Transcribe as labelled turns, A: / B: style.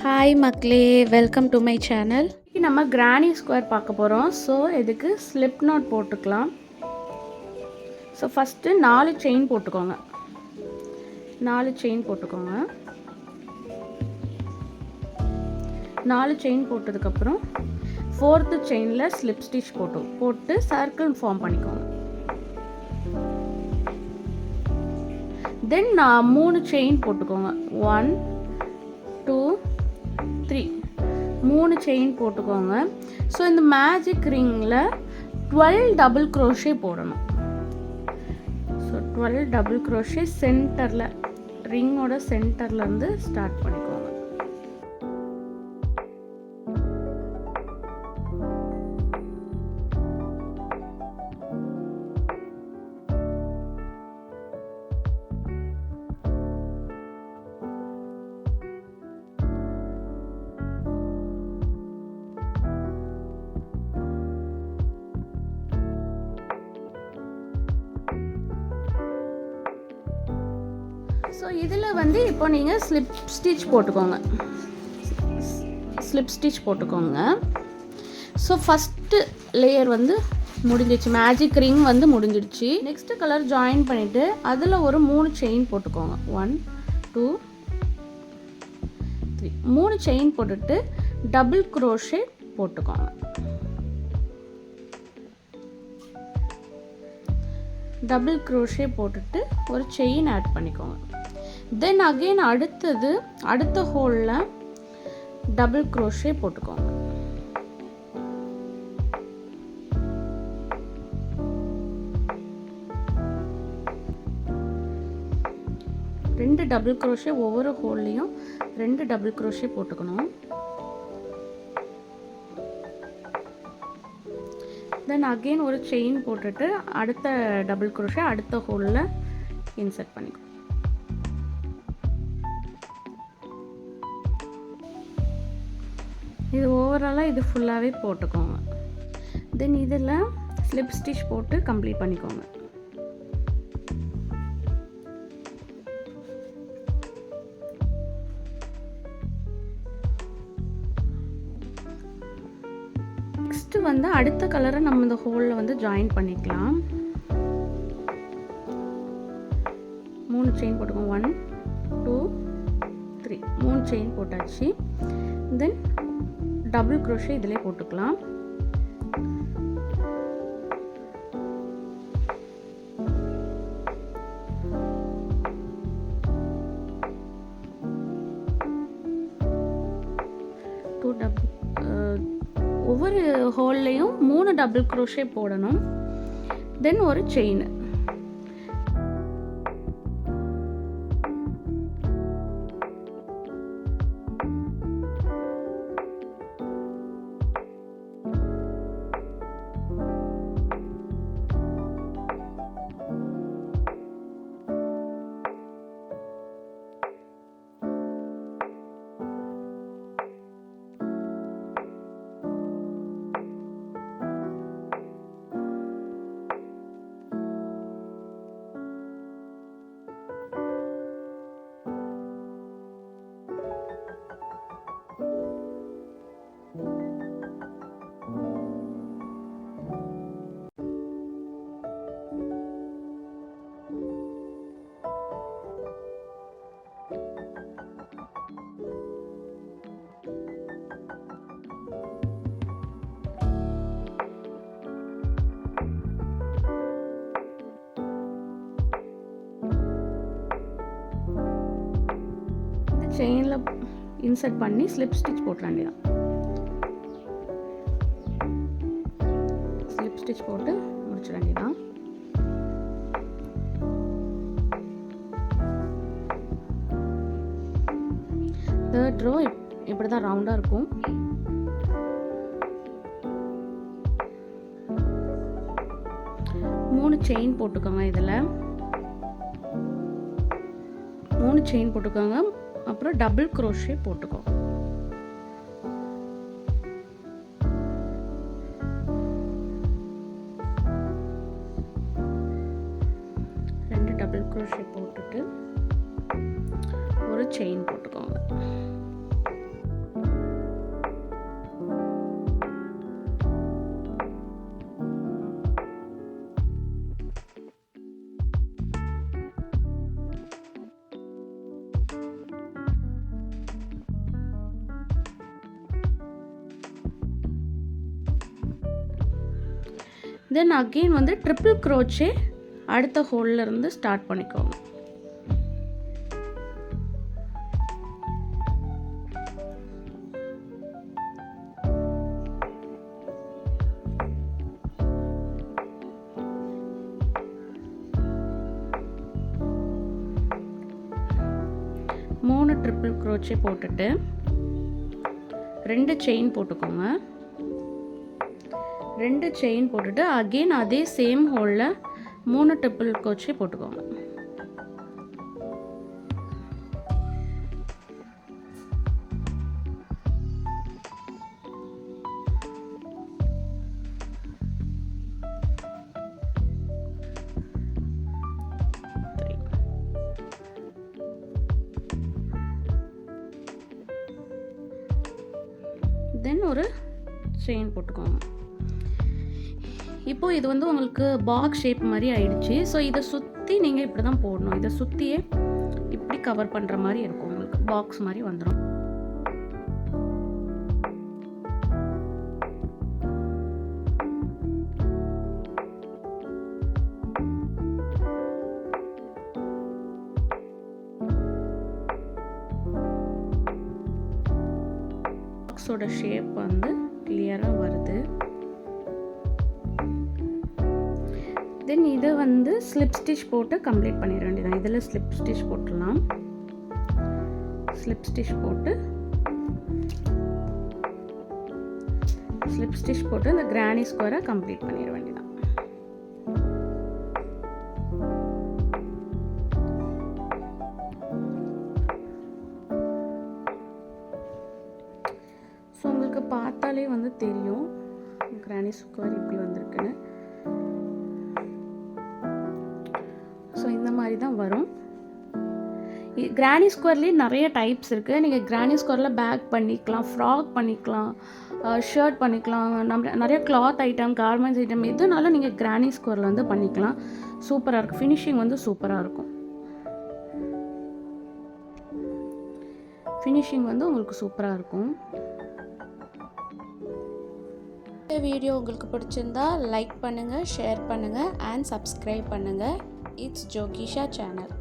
A: Hi மக்களே, welcome to my channel. இன்றைக்கி நம்ம கிரானி ஸ்கொயர் பார்க்க போகிறோம். ஸோ இதுக்கு ஸ்லிப் நாட் போட்டுக்கலாம். ஸோ ஃபஸ்ட்டு 4 செயின் போட்டுக்கோங்க. 4 செயின் போட்டுக்கோங்க. 4 செயின் போட்டதுக்கப்புறம் 4th செயினில் ஸ்லிப் ஸ்டிச் போட்டு சர்க்கிள் ஃபார்ம் பண்ணிக்கோங்க. தென் 3 செயின் போட்டுக்கோங்க. 1 2 3 3 செயின் போட்டுக்கோங்க. ஸோ இந்த மேஜிக் ரிங்கில் 12 டபுள் க்ரோஷே போடணும். ஸோ 12 டபுள் க்ரோஷே சென்டரில், ரிங்கோட சென்டர்லேருந்து ஸ்டார்ட் பண்ணிக்கோங்க. ஸோ இதில் வந்து இப்போ நீங்கள் ஸ்லிப் ஸ்டிச் போட்டுக்கோங்க. ஸோ ஃபஸ்ட்டு லேயர் வந்து முடிஞ்சிடுச்சு, மேஜிக் ரிங் வந்து முடிஞ்சிடுச்சு. நெக்ஸ்ட்டு கலர் ஜாயின் பண்ணிவிட்டு அதில் ஒரு 3 செயின் போட்டுக்கோங்க. 1 2 3 3 செயின் போட்டுட்டு டபுள் க்ரோஷே போட்டுக்கோங்க. டபுள் க்ரோஷே போட்டுட்டு ஒரு செயின் ஆட் பண்ணிக்கோங்க. தென் அகெயின் அடுத்த ஹோலில் டபுள் க்ரோஷே போட்டுக்கோங்க. ரெண்டு டபுள் க்ரோஷே, ஒவ்வொரு ஹோல்லையும் 2 டபுள் க்ரோஷே போட்டுக்கணும். தென் அகெயின் ஒரு செயின் போட்டுட்டு அடுத்த டபுள் க்ரோஷே அடுத்த ஹோலில் இன்சர்ட் பண்ணிக்கணும். இது ஓவராலாக இது ஃபுல்லாகவே போட்டுக்கோங்க. தென் இதில் ஸ்லிப் ஸ்டிச் போட்டு கம்ப்ளீட் பண்ணிக்கோங்க. நெக்ஸ்ட்டு வந்து அடுத்த கலரை நம்ம இந்த ஹோலில் வந்து ஜாயின் பண்ணிக்கலாம். 3 செயின் போட்டுக்கோங்க. 1 2 3 3 செயின் போட்டாச்சு. தென் டபுள் க்ரோஷே இதிலே போட்டுக்கலாம். ஒவ்வொரு ஹோல்லையும் 3 டபுள் க்ரோஷே போடணும். தென் ஒரு செயின். செயினில் இன்சர்ட் பண்ணி ஸ்லிப் ஸ்டிச் போட்டுற வேண்டியதான். ஸ்லிப் ஸ்டிச் போட்டு முடிச்சிட வேண்டியதான். தேர்ட் ரோ இப்படி தான் ரவுண்டாக இருக்கும். மூணு செயின் போட்டுக்கோங்க. இதில் 3 செயின் போட்டுக்கோங்க. அப்புறம் டபுள் க்ரோஷே போட்டுக்கோங்க. டபுள் க்ரோஷே போட்டுட்டு ஒரு செயின் போட்டுக்கோங்க. தென் அகெயின் வந்து ட்ரிபிள் க்ரோச்சே அடுத்த ஹோல்ல இருந்து ஸ்டார்ட் பண்ணிக்கோங்க. மூணு ட்ரிபிள் க்ரோச்சே போட்டுட்டு 2 செயின் போட்டுக்கோங்க. 2 செயின் போட்டுட்டு அகெயின் அதே சேம் ஹோல்ல 3 ட்ரிபிள் க்ரோச்சே போட்டுக்கோங்க. தென் ஒரு செயின் போட்டுக்கோங்க. இப்போது இது வந்து உங்களுக்கு பாக்ஸ் ஷேப் மாதிரி ஆயிடுச்சு. ஸோ இதை சுற்றி நீங்கள் இப்படி தான் போடணும். இதை சுற்றியே இப்படி கவர் பண்ணுற மாதிரி இருக்கும், உங்களுக்கு பாக்ஸ் மாதிரி வந்துடும். பாக்ஸோட ஷேப் வந்து கிளியராக வருது. தென் இதை வந்து ஸ்லிப் ஸ்டிச் போட்டு கம்ப்ளீட் பண்ணிட வேண்டியதான். இதில் ஸ்லிப் ஸ்டிச் போட்டுடலாம். ஸ்லிப் ஸ்டிச் போட்டு இந்த கிரானி ஸ்கொயரை கம்ப்ளீட் பண்ணிட வேண்டியதான். ஸோ உங்களுக்கு பார்த்தாலே வந்து தெரியும் கிரானி ஸ்கொயர் இப்படி வந்திருக்குன்னு. ஸோ இந்த மாதிரி தான் வரும். கிரானி ஸ்கொயர்லேயே நிறைய டைப்ஸ் இருக்குது. நீங்கள் கிரானி ஸ்கொயரில் பேக் பண்ணிக்கலாம், ஃப்ராக் பண்ணிக்கலாம், ஷர்ட் பண்ணிக்கலாம், நிறைய கிளாத் ஐட்டம், கார்மெண்ட்ஸ் ஐட்டம் எதுனாலும் நீங்கள் கிரானி ஸ்கொயரில் வந்து பண்ணிக்கலாம். சூப்பராக இருக்கும். ஃபினிஷிங் வந்து சூப்பராக இருக்கும். ஃபினிஷிங் வந்து உங்களுக்கு சூப்பராக இருக்கும். இந்த வீடியோ உங்களுக்கு பிடிச்சிருந்தா லைக் பண்ணுங்கள், ஷேர் பண்ணுங்கள் அண்ட் சப்ஸ்கிரைப் பண்ணுங்கள். இட்ஸ் ஜோகிஷா சேனல்.